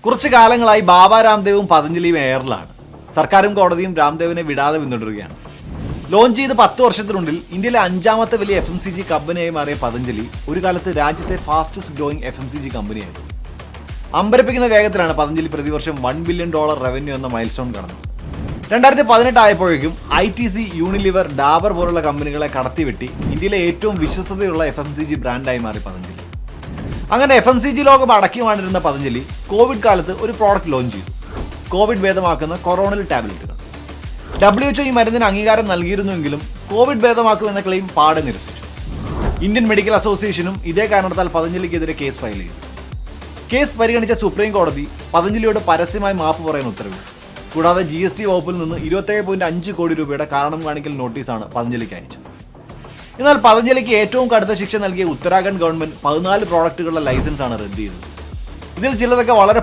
കുറച്ചു കാലങ്ങളായി ബാബ രാംദേവും പതഞ്ജലിയും എയറിലാണ്. സർക്കാരും കോടതിയും രാംദേവിനെ വിടാതെ പിന്തുടരുകയാണ്. ലോഞ്ച് ചെയ്ത് 10 വർഷത്തിനുള്ളിൽ ഇന്ത്യയിലെ 5ാമത്തെ വലിയ FMCG കമ്പനിയായി മാറിയ പതഞ്ജലി ഒരു കാലത്ത് രാജ്യത്തെ ഫാസ്റ്റസ്റ്റ് ഗ്രോയിങ് FMCG കമ്പനിയായിരുന്നു. അമ്പരപ്പിക്കുന്ന വേഗത്തിലാണ് പതഞ്ജലി പ്രതിവർഷം $1 ബില്യൺ റവന്യൂ എന്ന മൈൽ സ്റ്റോൺ കടന്നത്. 2018 ആയപ്പോഴേക്കും ITC, യൂണിലിവർ, ഡാബർ പോലുള്ള കമ്പനികളെ കടത്തിവെട്ടി ഇന്ത്യയിലെ ഏറ്റവും വിശ്വസതയുള്ള FMCG ബ്രാൻഡായി മാറി പതഞ്ജലി. അങ്ങനെ FMCG ലോകം അടക്കി വാണിരുന്ന പതഞ്ജലി കോവിഡ് കാലത്ത് ഒരു പ്രോഡക്റ്റ് ലോഞ്ച് ചെയ്തു. കോവിഡ് ഭേദമാക്കുന്ന കൊറോണൽ ടാബ്ലറ്റുകൾ. WHO ഈ മരുന്നിന് അംഗീകാരം നൽകിയിരുന്നുവെങ്കിലും കോവിഡ് ഭേദമാക്കുമെന്ന ക്ലെയിം പാടെ നിരസിച്ചു. ഇന്ത്യൻ മെഡിക്കൽ അസോസിയേഷനും ഇതേ കാരണത്താൽ പതഞ്ജലിക്കെതിരെ കേസ് ഫയൽ ചെയ്തു. കേസ് പരിഗണിച്ച സുപ്രീം കോടതി പതഞ്ജലിയോട് പരസ്യമായി മാപ്പ് പറയാൻ ഉത്തരവിട്ടു. കൂടാതെ GST വകുപ്പിൽ നിന്ന് 27.5 കോടി രൂപയുടെ കാരണം കാണിക്കൽ നോട്ടീസാണ് പതഞ്ജലിക്ക് അയച്ചത്. എന്നാൽ പതഞ്ജലിക്ക് ഏറ്റവും കടുത്ത ശിക്ഷ നൽകിയ ഉത്തരാഖണ്ഡ് ഗവൺമെന്റ് 14 പ്രോഡക്റ്റുകളുടെ ലൈസൻസാണ് റദ്ദ് ചെയ്തത്. ഇതിൽ ചിലതൊക്കെ വളരെ